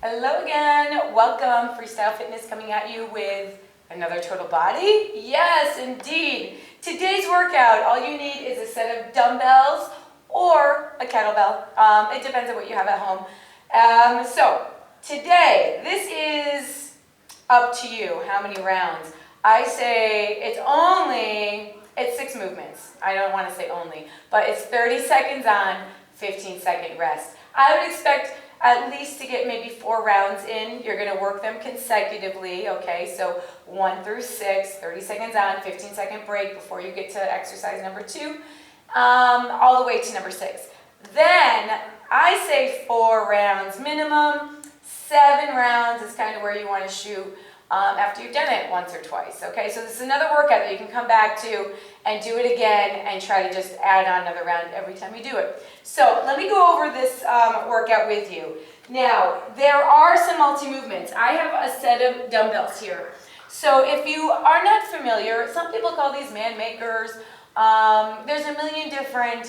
Hello again, welcome. Freestyle Fitness coming at you with another total body. Yes, indeed. Today's workout, all you need is a set of dumbbells or a kettlebell. It depends on what you have at home. So today, this is up to you, how many rounds. I say it's 6 movements. I don't want to say only, but it's 30 seconds on, 15-second rest. I would expect at least to get maybe 4 rounds in. You're going to work them consecutively, okay? So 1 through 6, 30 seconds on, 15-second break before you get to exercise number 2, all the way to number 6. Then I say 4 rounds minimum. 7 rounds is kind of where you want to shoot after you've done it once or twice, okay? So this is another workout that you can come back to and do it again and try to just add on another round every time you do it. So let me go over this workout with you. Now, there are some multi-movements. I have a set of dumbbells here. So if you are not familiar, some people call these man makers. There's a million different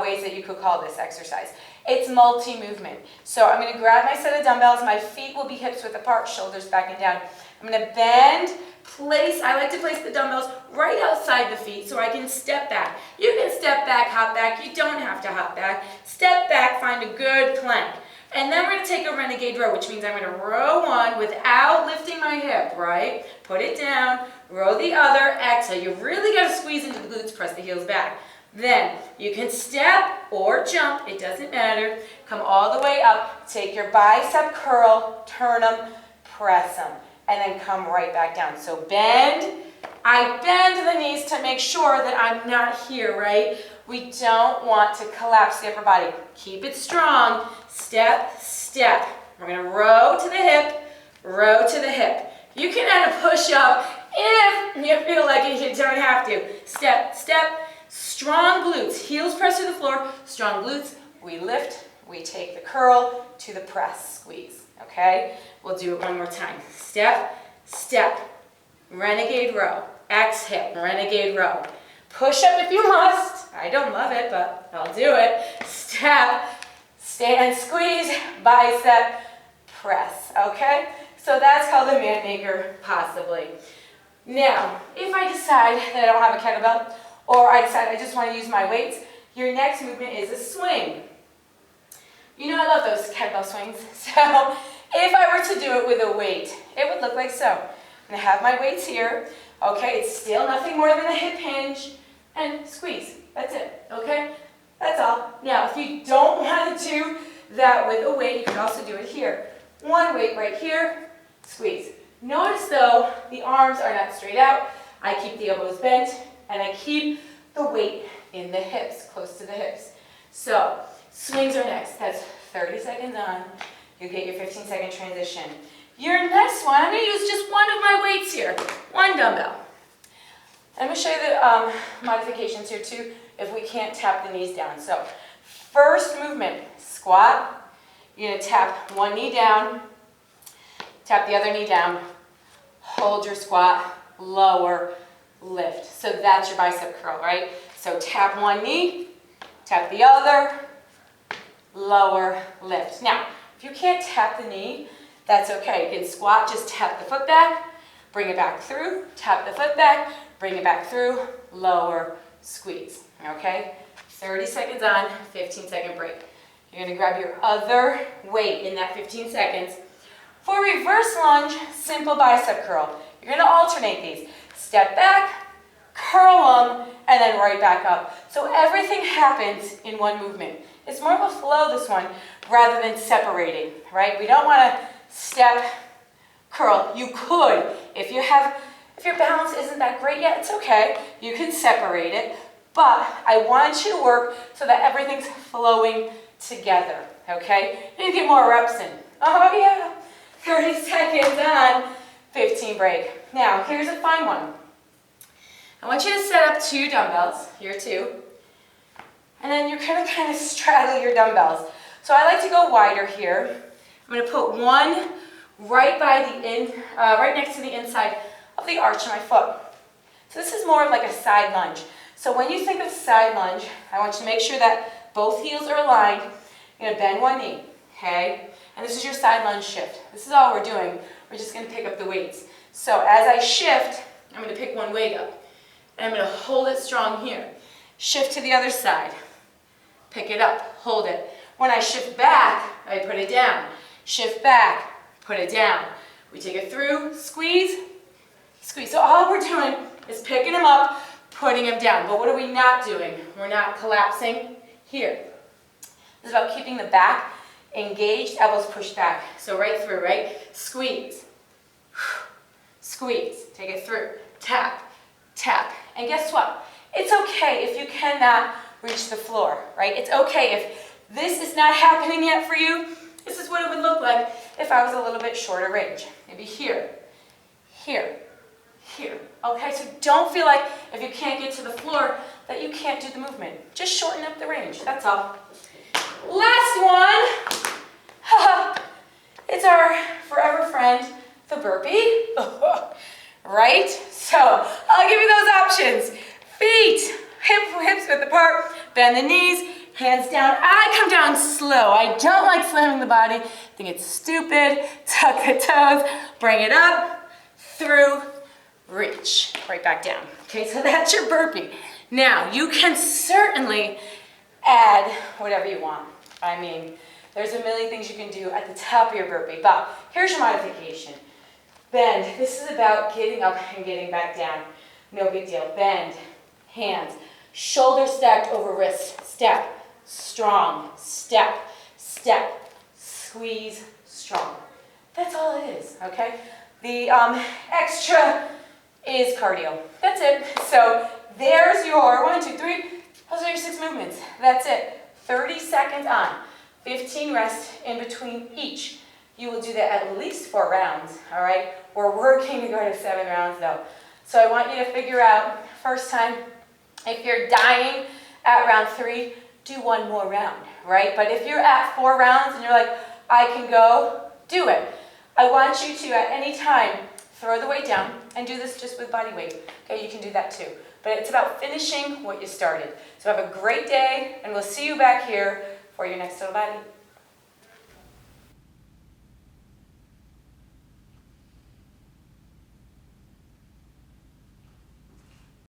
ways that you could call this exercise. It's multi-movement. So I'm going to grab my set of dumbbells. My feet will be hips width apart, shoulders back and down. I'm going to bend, I like to place the dumbbells right outside the feet so I can step back. You can step back, hop back. You don't have to hop back. Step back, find a good plank. And then we're going to take a renegade row, which means I'm going to row one without lifting my hip, right? Put it down, row the other, exhale. You really got to squeeze into the glutes, press the heels back. Then you can step or jump, it doesn't matter. Come all the way up, take your bicep curl, turn them, press them, and then come right back down. So bend. I bend the knees to make sure that I'm not here, right? We don't want to collapse the upper body. Keep it strong. Step, step. We're going to row to the hip, row to the hip. You can add a push-up if you feel like it. You don't have to. Step, step. Strong glutes. Heels press to the floor. Strong glutes. We lift. We take the curl to the press. Squeeze. Okay? We'll do it one more time. Step, step. Renegade row. Exhale. Renegade row. Push up if you must. I don't love it, but I'll do it. Step, stand, squeeze, bicep, press. Okay? So that's called a man maker, possibly. Now, if I decide that I don't have a kettlebell, or I decide I just want to use my weights, your next movement is a swing. You know I love those kettlebell swings. So if I were to do it with a weight, it would look like so. I'm going to have my weights here. Okay, it's still nothing more than a hip hinge and squeeze. That's it, okay? That's all. Now, if you don't want to do that with a weight, you can also do it here. One weight right here, squeeze. Notice though, the arms are not straight out. I keep the elbows bent and I keep the weight in the hips, close to the hips. So, swings are next. That's 30 seconds on. You get your 15-second transition. Your next one, I'm going to use just one of my weights here. One dumbbell. I'm going to show you the modifications here too, if we can't tap the knees down. So, first movement, squat. You're going to tap one knee down, tap the other knee down, hold your squat, lower, lift. So that's your bicep curl, right? So tap one knee, tap the other, lower, lift. Now, if you can't tap the knee, that's okay. You can squat, just tap the foot back, bring it back through, tap the foot back, bring it back through, lower, squeeze, okay? 30 seconds on, 15-second break. You're going to grab your other weight in that 15 seconds. For reverse lunge, simple bicep curl. You're going to alternate these. Step back, curl them, and then right back up. So everything happens in one movement. It's more of a flow, this one, rather than separating, right? We don't want to step, curl. You could, if your balance isn't that great yet, it's okay. You can separate it, but I want you to work so that everything's flowing together, okay? You get more reps in. Oh yeah, 30 seconds on, 15 break. Now, here's a fun one. I want you to set up 2 dumbbells, here 2, and then you're going to kind of straddle your dumbbells. So I like to go wider here. I'm going to put one right next to the inside of the arch of my foot. So this is more of like a side lunge. So when you think of side lunge, I want you to make sure that both heels are aligned. You're going to bend one knee, okay? And this is your side lunge shift. This is all we're doing. We're just gonna pick up the weights. So as I shift, I'm gonna pick one weight up. And I'm gonna hold it strong here. Shift to the other side. Pick it up, hold it. When I shift back, I put it down. Shift back, put it down. We take it through, squeeze, squeeze. So all we're doing is picking them up, putting them down. But what are we not doing? We're not collapsing here. This is about keeping the back engaged, elbows pushed back. So right through, right? Squeeze, squeeze, take it through, tap, tap. And guess what? It's okay if you cannot reach the floor, right? It's okay if this is not happening yet for you. This is what it would look like if I was a little bit shorter range. Maybe here, here, here. Okay, so don't feel like if you can't get to the floor that you can't do the movement. Just shorten up the range, that's all. Last one. It's our forever friend, the burpee. Right? So I'll give you those options. Feet, hips width apart, bend the knees, hands down. I come down slow. I don't like slamming the body. I think it's stupid. Tuck the toes, bring it up, through, reach, right back down. Okay, so that's your burpee. Now, you can certainly add whatever you want. I mean, there's a million things you can do at the top of your burpee, but here's your modification. Bend. This is about getting up and getting back down. No big deal. Bend, hands, shoulder stacked over wrist. Step, strong, step, step, squeeze, strong. That's all it is, okay? The extra is cardio. That's it. So there's your 1, 2, 3. Those are your 6 movements. That's it. 30 seconds on. 15 rest in between each. You will do that at least 4 rounds, all right? We're working to go to 7 rounds though. So I want you to figure out, first time, if you're dying at round 3, do 1 more round, right? But if you're at 4 rounds and you're like, I can go, do it. I want you to, at any time, throw the weight down and do this just with body weight. Okay, you can do that too. But it's about finishing what you started. So have a great day, and we'll see you back here for your next total body.